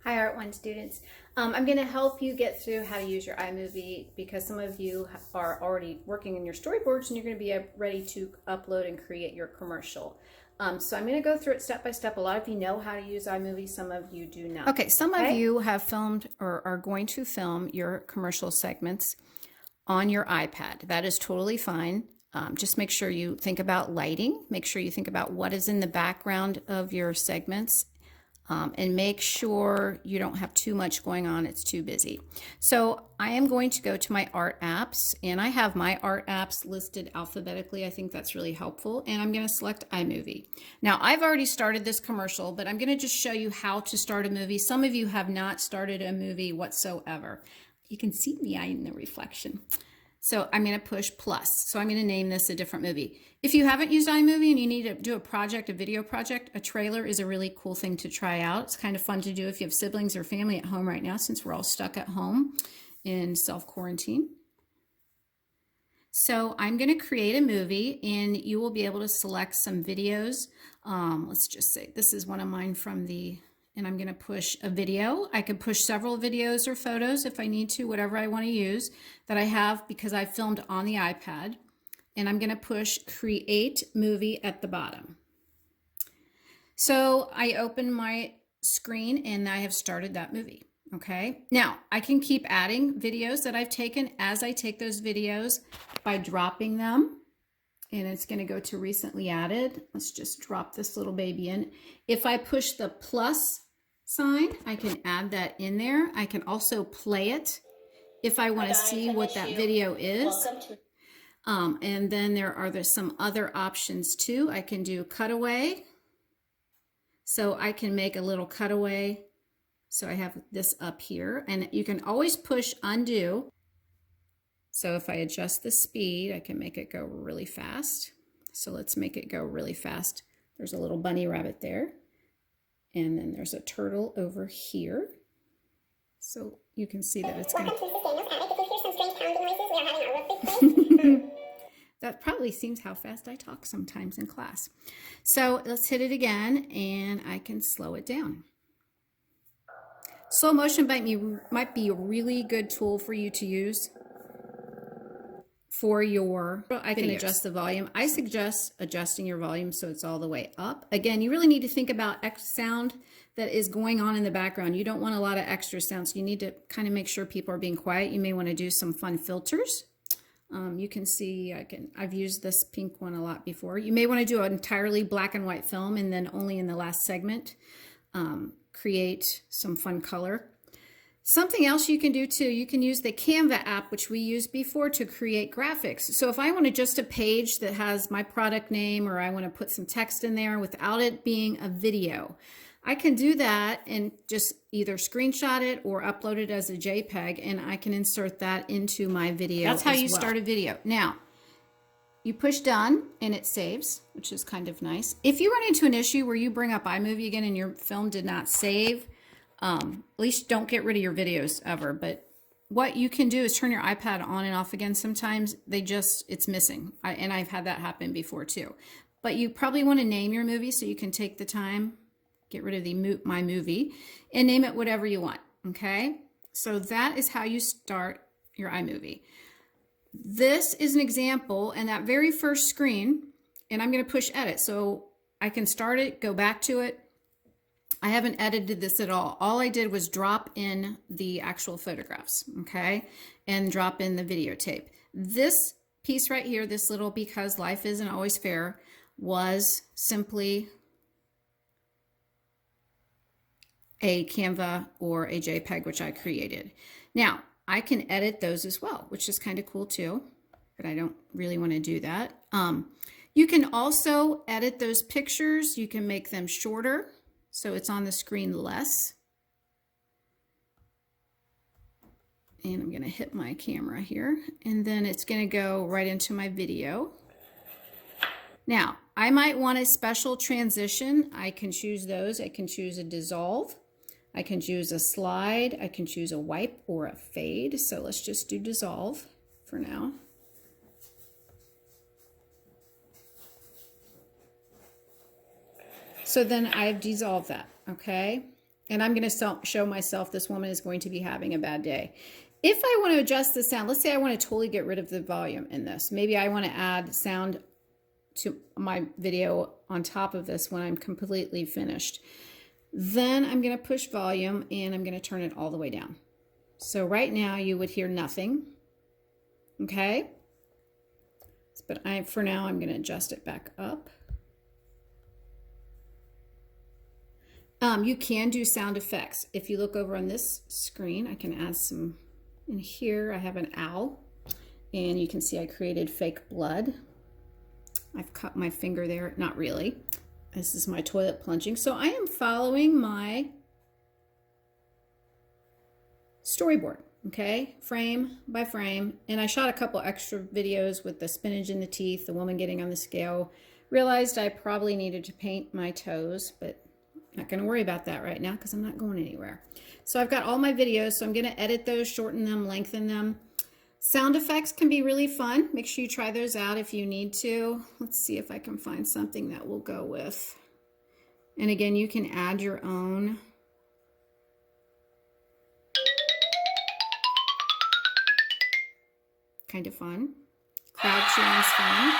Hi Art One students. I'm going to help you get through how to use your iMovie because some of you are already working in your storyboards and you're going to be ready to upload and create your commercial. So I'm going to go through it step by step. A lot of you know how to use iMovie, some of you do not. Okay, some of you have filmed or are going to film your commercial segments on your iPad. That is totally fine. Just make sure you think about lighting. Make sure you think about what is in the background of your segments. And make sure you don't have too much going on. It's too busy. So I am going to go to my art apps, and I have my art apps listed alphabetically. I think that's really helpful. And I'm going to select iMovie. Now I've already started this commercial, but I'm going to just show you how to start a movie. Some of you have not started a movie whatsoever. You can see me in the reflection. So I'm going to push plus. So I'm going to name this a different movie. If you haven't used iMovie and you need to do a project, a video project, a trailer is a really cool thing to try out. It's kind of fun to do if you have siblings or family at home right now, since we're all stuck at home in self-quarantine. So I'm going to create a movie, and you will be able to select some videos. Let's just say this is one of mine from and I'm going to push a video. I could push several videos or photos if I need to, whatever I want to use that I have because I filmed on the iPad. And I'm going to push create movie at the bottom. So I open my screen and I have started that movie. Okay. Now I can keep adding videos that I've taken as I take those videos by dropping them. And it's going to go to recently added. Let's just drop this little baby in. If I push the plus sign, I can add that in there. I can also play it if I want to see what that video is. And then there's some other options too. I can do cutaway. So I can make a little cutaway. So I have this up here, and you can always push undo. So if I adjust the speed, I can make it go really fast. So let's make it go really fast. There's a little bunny rabbit there. And then there's a turtle over here. So you can see that it's going to... That probably seems how fast I talk sometimes in class. So let's hit it again, and I can slow it down. Slow motion might be a really good tool for you to use for your I can adjust the volume. I suggest adjusting your volume so it's all the way up. Again, you really need to think about sound that is going on in the background. You don't want a lot of extra sounds. You need to kind of make sure people are being quiet. You may want to do some fun filters. You can see I've used this pink one a lot before. You may want to do an entirely black and white film and then only in the last segment create some fun color. Something else you can do too, you can use the Canva app, which we used before, to create graphics. So if I want to just a page that has my product name, or I want to put some text in there without it being a video, I can do that and just either screenshot it or upload it as a JPEG, and I can insert that into my video. That's how you start a video. Now, you push done and it saves, which is kind of nice. If you run into an issue where you bring up iMovie again and your film did not save, at least don't get rid of your videos ever. But what you can do is turn your iPad on and off again. Sometimes it's missing. And I've had that happen before too. But you probably want to name your movie so you can take the time, get rid of the my movie, and name it whatever you want. Okay. So that is how you start your iMovie. This is an example, and that very first screen, and I'm going to push edit. So I can start it, go back to it. I haven't edited this at all. All I did was drop in the actual photographs, okay, and drop in the videotape. This piece right here, this little because life isn't always fair, was simply a Canva or a JPEG, which I created. Now, I can edit those as well, which is kind of cool too, but I don't really want to do that. You can also edit those pictures. You can make them shorter, so it's on the screen less. And I'm going to hit my camera here, and then it's going to go right into my video. Now, I might want a special transition. I can choose those. I can choose a dissolve. I can choose a slide. I can choose a wipe or a fade. So let's just do dissolve for now. So then I've dissolved that, okay? And I'm going to show myself this woman is going to be having a bad day. If I want to adjust the sound, let's say I want to totally get rid of the volume in this. Maybe I want to add sound to my video on top of this when I'm completely finished. Then I'm going to push volume and I'm going to turn it all the way down. So right now you would hear nothing. Okay. But for now I'm going to adjust it back up. You can do sound effects. If you look over on this screen, I can add some in here. I have an owl and you can see I created fake blood. I've cut my finger there. Not really. This is my toilet plunging. So I am following my storyboard, okay? Frame by frame. And I shot a couple extra videos with the spinach in the teeth, the woman getting on the scale. Realized I probably needed to paint my toes, but I'm not going to worry about that right now because I'm not going anywhere. So I've got all my videos, so I'm going to edit those, shorten them, lengthen them. Sound effects can be really fun. Make sure you try those out if you need to. Let's see if I can find something that will go with. And again, you can add your own. Kind of fun. Crowd cheering's fun.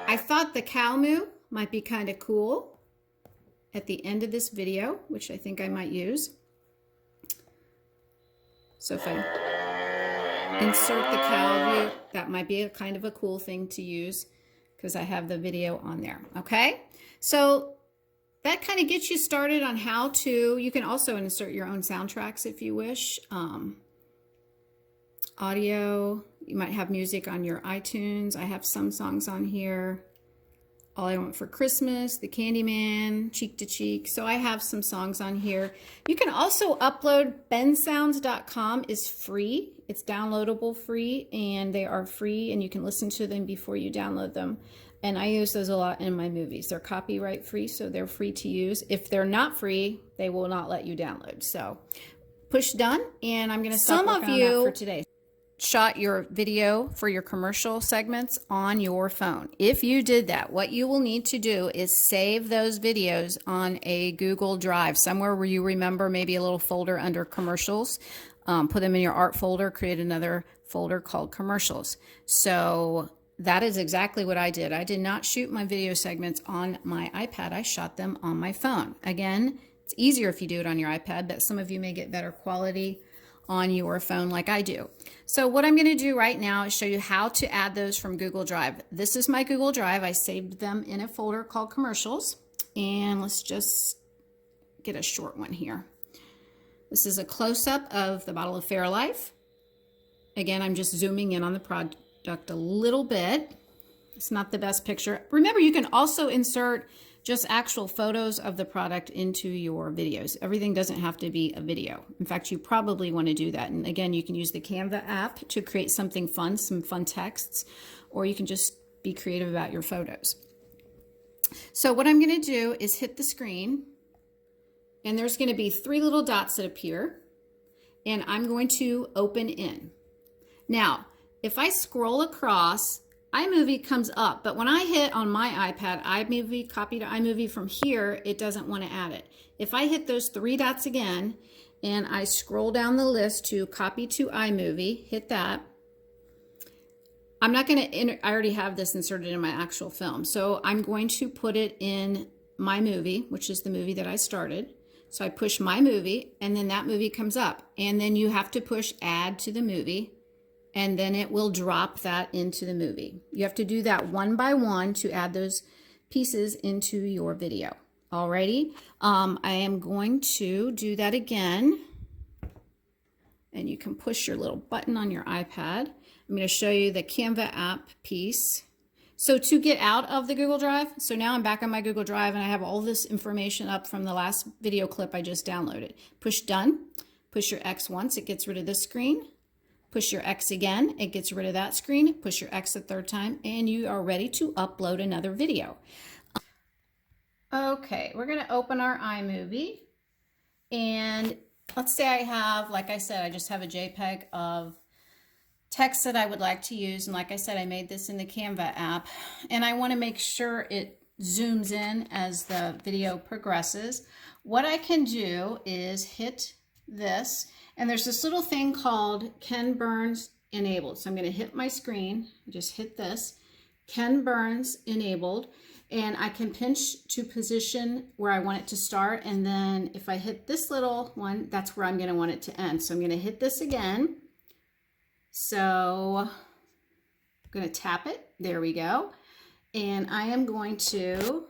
I thought the cow moo might be kind of cool at the end of this video, which I think I might use. So if I insert the cow view, that might be a kind of a cool thing to use because I have the video on there. Okay, so that kind of gets you started on how to. You can also insert your own soundtracks if you wish. Audio, you might have music on your iTunes. I have some songs on here. All I Want for Christmas, The Candyman, Cheek to Cheek. So I have some songs on here. You can also upload. bensounds.com is free. It's downloadable free, and they are free, and you can listen to them before you download them. And I use those a lot in my movies. They're copyright free, so they're free to use. If they're not free, they will not let you download. So push done, and I'm going to stop working on that for today. Shot your video for your commercial segments on your phone. If you did that, what you will need to do is save those videos on a Google Drive, somewhere where you remember, maybe a little folder under commercials. Put them in your art folder, create another folder called commercials. So that is exactly what I did. I did not shoot my video segments on my iPad. I shot them on my phone. Again, it's easier if you do it on your iPad, but some of you may get better quality on your phone like I do. So what I'm going to do right now is show you how to add those from Google Drive. This is my Google Drive. I saved them in a folder called commercials. And let's just get a short one here. This is a close-up of the bottle of Fairlife. Again, I'm just zooming in on the product a little bit. It's not the best picture. Remember, you can also insert just actual photos of the product into your videos. Everything doesn't have to be a video. In fact, you probably want to do that. And again, you can use the Canva app to create something fun, some fun texts, or you can just be creative about your photos. So what I'm going to do is hit the screen, and there's going to be 3 little dots that appear, and I'm going to open in. Now, if I scroll across, iMovie comes up, but when I hit on my iPad, iMovie, copy to iMovie from here, it doesn't want to add it. If I hit those 3 dots again, and I scroll down the list to copy to iMovie, hit that. I'm not going to, I already have this inserted in my actual film, so I'm going to put it in my movie, which is the movie that I started. So I push my movie, and then that movie comes up, and then you have to push add to the movie, and then it will drop that into the movie. You have to do that one by one to add those pieces into your video. Alrighty, I am going to do that again. And you can push your little button on your iPad. I'm going to show you the Canva app piece. So to get out of the Google Drive, so now I'm back on my Google Drive and I have all this information up from the last video clip I just downloaded. Push done, push your X once, it gets rid of this screen. Push your X again, it gets rid of that screen. Push your X a 3rd time, and you are ready to upload another video. Okay, we're going to open our iMovie, and let's say I have, like I said, I just have a JPEG of text that I would like to use, and like I said, I made this in the Canva app, and I want to make sure it zooms in as the video progresses. What I can do is hit this, and there's this little thing called Ken Burns enabled. So I'm going to hit my screen, just hit this, Ken Burns enabled, and I can pinch to position where I want it to start, and then if I hit this little one, that's where I'm going to want it to end. So I'm going to hit this again. So I'm going to tap it. There we go. And I am going to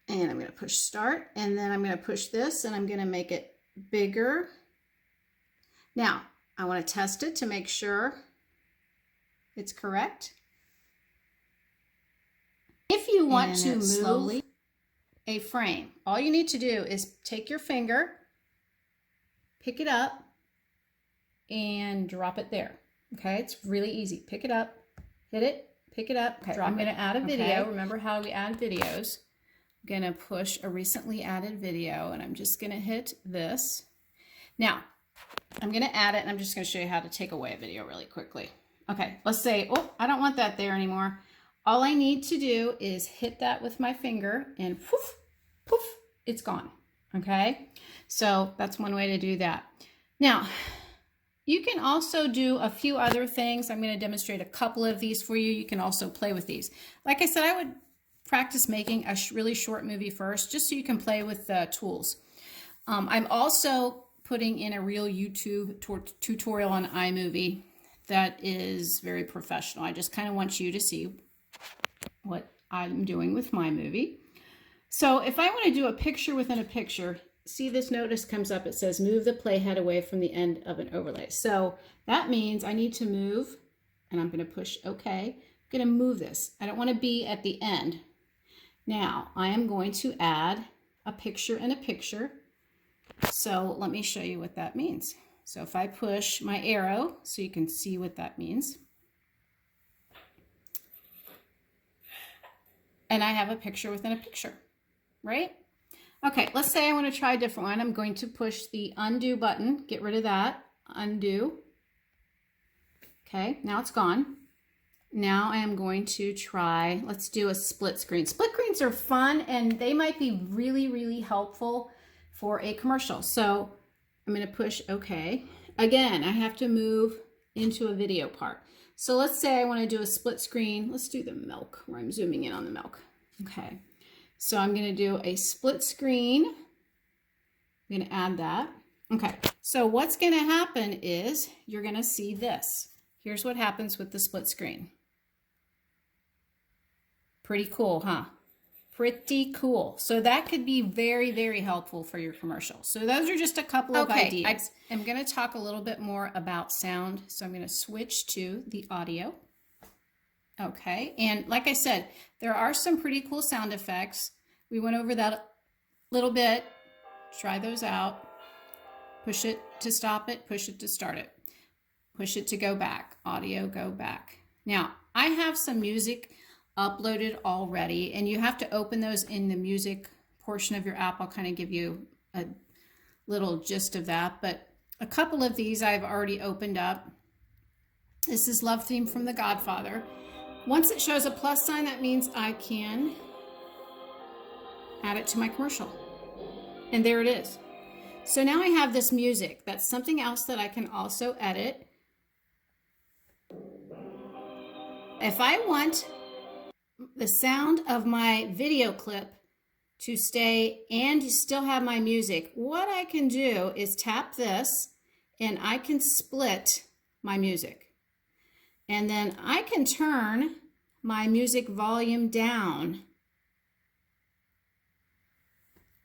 I'm going to push start, and then I'm going to push this, and I'm going to make it bigger. Now, I want to test it to make sure it's correct. If you want to move slowly a frame, all you need to do is take your finger, pick it up, and drop it there. Okay, it's really easy. Pick it up, hit it, pick it up, okay, drop it. I'm going to add a video. Okay. Remember how we add videos. I'm going to push a recently added video, and I'm just going to hit this. Now, I'm going to add it, and I'm just going to show you how to take away a video really quickly. Okay, let's say, oh, I don't want that there anymore. All I need to do is hit that with my finger, and poof, poof, it's gone. Okay, so that's one way to do that. Now, you can also do a few other things. I'm going to demonstrate a couple of these for you. You can also play with these. Like I said, I would practice making a really short movie first, just so you can play with the tools. I'm also putting in a real YouTube tutorial on iMovie that is very professional. I just kind of want you to see what I'm doing with my movie. So if I want to do a picture within a picture, see this notice comes up, it says move the playhead away from the end of an overlay. So that means I need to move, and I'm going to push OK. I'm going to move this. I don't want to be at the end. Now I am going to add a picture in a picture. So let me show you what that means. So if I push my arrow so you can see what that means, and I have a picture within a picture, right? Okay, let's say I want to try a different one. I'm going to push the undo button, get rid of that, undo. Okay, now it's gone. Now I am going to try, let's do a split screen. Split screens are fun, and they might be really, really helpful for a commercial. So I'm going to push OK. Again, I have to move into a video part. So let's say I want to do a split screen. Let's do the milk, where I'm zooming in on the milk. Okay, so I'm going to do a split screen. I'm going to add that. Okay, so what's going to happen is you're going to see this. Here's what happens with the split screen. Pretty cool, huh? Pretty cool. So that could be very, very helpful for your commercial. So those are just a couple of ideas. I'm going to talk a little bit more about sound. So I'm going to switch to the audio. Okay, and like I said, there are some pretty cool sound effects. We went over that a little bit. Try those out. Push it to stop it, push it to start it. Push it to go back. Audio, go back. Now, I have some music uploaded already, and you have to open those in the music portion of your app. I'll kind of give you a little gist of that, but a couple of these I've already opened up. This is Love Theme from The Godfather. Once it shows a plus sign, that means I can add it to my commercial. And there it is. So now I have this music. That's something else that I can also edit. If I want the sound of my video clip to stay and still have my music, what I can do is tap this, and I can split my music. And then I can turn my music volume down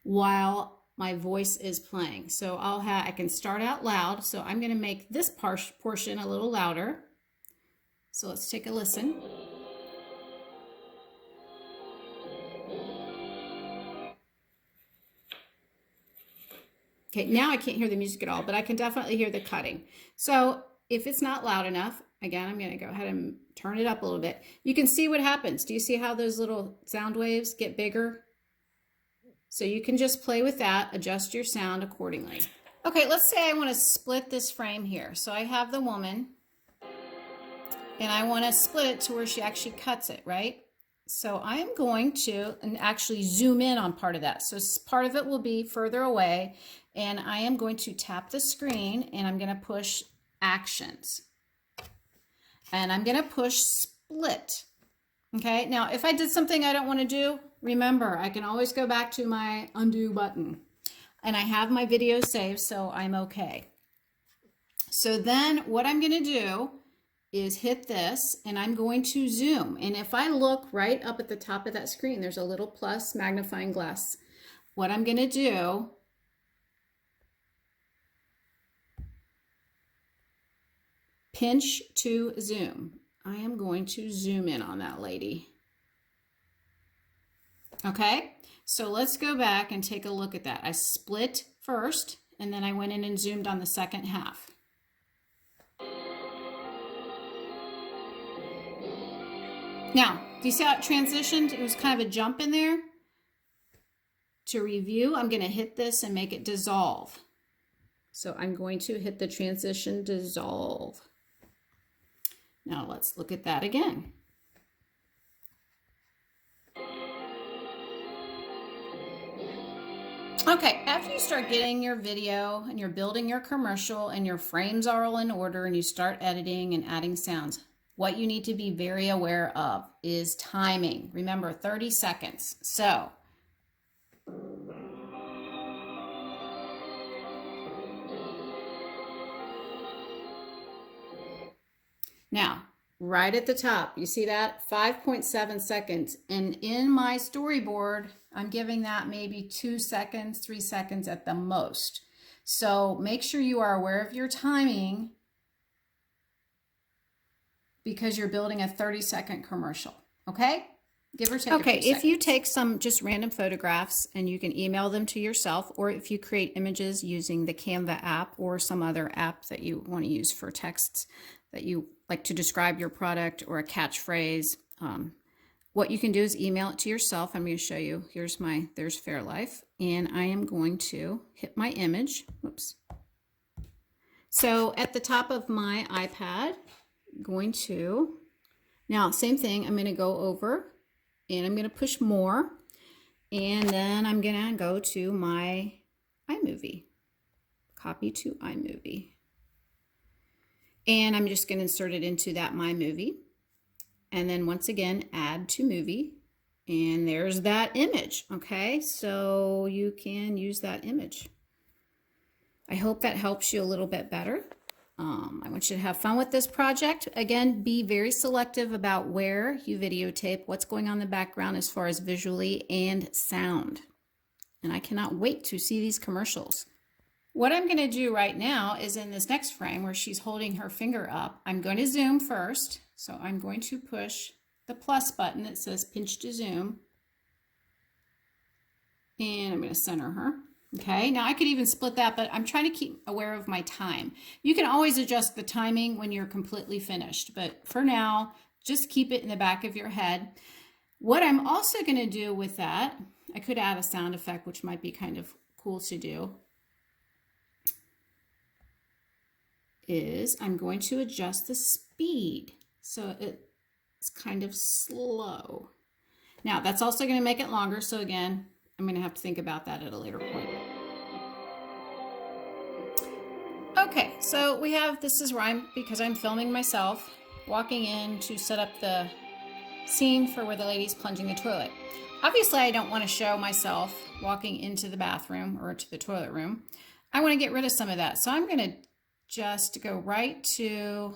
while my voice is playing. So I can start out loud. So I'm going to make this portion a little louder. So let's take a listen. Okay, now I can't hear the music at all, but I can definitely hear the cutting. So if it's not loud enough, again, I'm going to go ahead and turn it up a little bit. You can see what happens. Do you see how those little sound waves get bigger? So you can just play with that, adjust your sound accordingly. Okay, let's say I want to split this frame here. So I have the woman, and I want to split it to where she actually cuts it, right? So I am going to actually zoom in on part of that. So part of it will be further away, and I am going to tap the screen and I'm going to push actions. And I'm going to push split. Okay, now if I did something I don't want to do, remember, I can always go back to my undo button. And I have my video saved, so I'm okay. So then what I'm going to do is hit this, and I'm going to zoom. And if I look right up at the top of that screen, there's a little plus magnifying glass. What I'm going to do pinch to zoom. I am going to zoom in on that lady. Okay, so let's go back and take a look at that. I split first, and then I went in and zoomed on the second half. Now, do you see how it transitioned? It was kind of a jump in there. To review, I'm going to hit this and make it dissolve. So I'm going to hit the transition dissolve. Now let's look at that again. Okay, after you start getting your video and you're building your commercial and your frames are all in order and you start editing and adding sounds, what you need to be very aware of is timing. Remember, 30 seconds. So now, right at the top, you see that? 5.7 seconds. And in my storyboard, I'm giving that maybe 2 seconds, 3 seconds at the most. So make sure you are aware of your timing because you're building a 30-second commercial, okay? Give or take. Okay, if you take some just random photographs and you can email them to yourself, or if you create images using the Canva app or some other app that you want to use for texts that you like to describe your product or a catchphrase, what you can do is email it to yourself. I'm going to show you. There's Fairlife, and I am going to hit my image. Whoops. So at the top of my iPad, going to, now same thing, I'm going to go over and I'm going to push more, and then I'm going to go to my iMovie, copy to iMovie. And I'm just going to insert it into that My Movie. And then once again, add to movie. And there's that image. Okay, so you can use that image. I hope that helps you a little bit better. I want you to have fun with this project. Again, be very selective about where you videotape, what's going on in the background as far as visually and sound. And I cannot wait to see these commercials. What I'm going to do right now is in this next frame where she's holding her finger up, I'm going to zoom first. So I'm going to push the plus button that says pinch to zoom. And I'm going to center her. Okay, now I could even split that, but I'm trying to keep aware of my time. You can always adjust the timing when you're completely finished, but for now, just keep it in the back of your head. What I'm also going to do with that, I could add a sound effect, which might be kind of cool to do, is I'm going to adjust the speed so it's kind of slow. Now that's also going to make it longer, so again, I'm going to have to think about that at a later point. Okay, so we have, this is where because I'm filming myself, walking in to set up the scene for where the lady's plunging the toilet. Obviously, I don't want to show myself walking into the bathroom or to the toilet room. I want to get rid of some of that. So I'm going to just go right to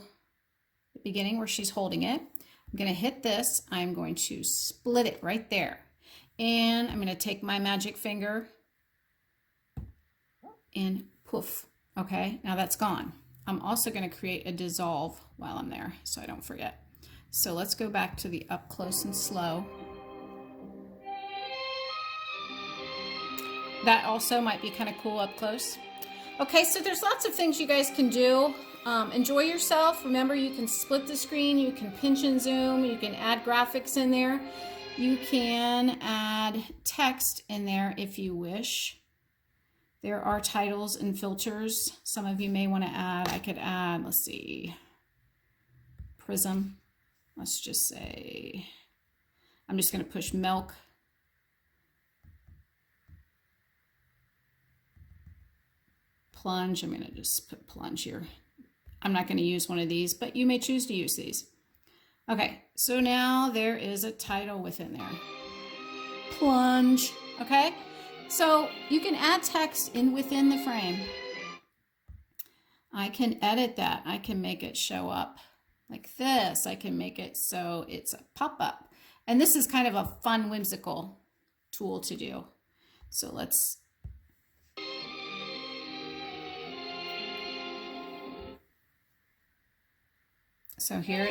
the beginning where she's holding it. I'm going to hit this. I'm going to split it right there. And I'm going to take my magic finger and poof. Okay, now that's gone. I'm also going to create a dissolve while I'm there so I don't forget. So let's go back to the up close and slow. That also might be kind of cool up close. Okay, so there's lots of things you guys can do. Enjoy yourself. Remember, you can split the screen, you can pinch and zoom, you can add graphics in there. You can add text in there if you wish. There are titles and filters. Some of you may want to add, I could add, let's see, prism. Let's just say, I'm just going to push milk. Plunge, I'm going to just put plunge here. I'm not going to use one of these, but you may choose to use these. Okay, so now there is a title within there. Plunge, okay? So you can add text in within the frame. I can edit that. I can make it show up like this. I can make it so it's a pop-up. And this is kind of a fun, whimsical tool to do. So let's... So here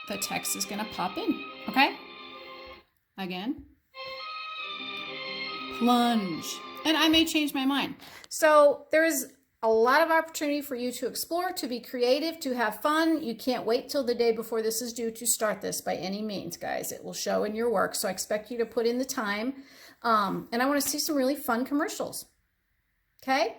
the text is going to pop in, okay? Again. Plunge. And I may change my mind. So there's a lot of opportunity for you to explore, to be creative, to have fun. You can't wait till the day before this is due to start this by any means, guys. It will show in your work. So I expect you to put in the time. And I want to see some really fun commercials. Okay?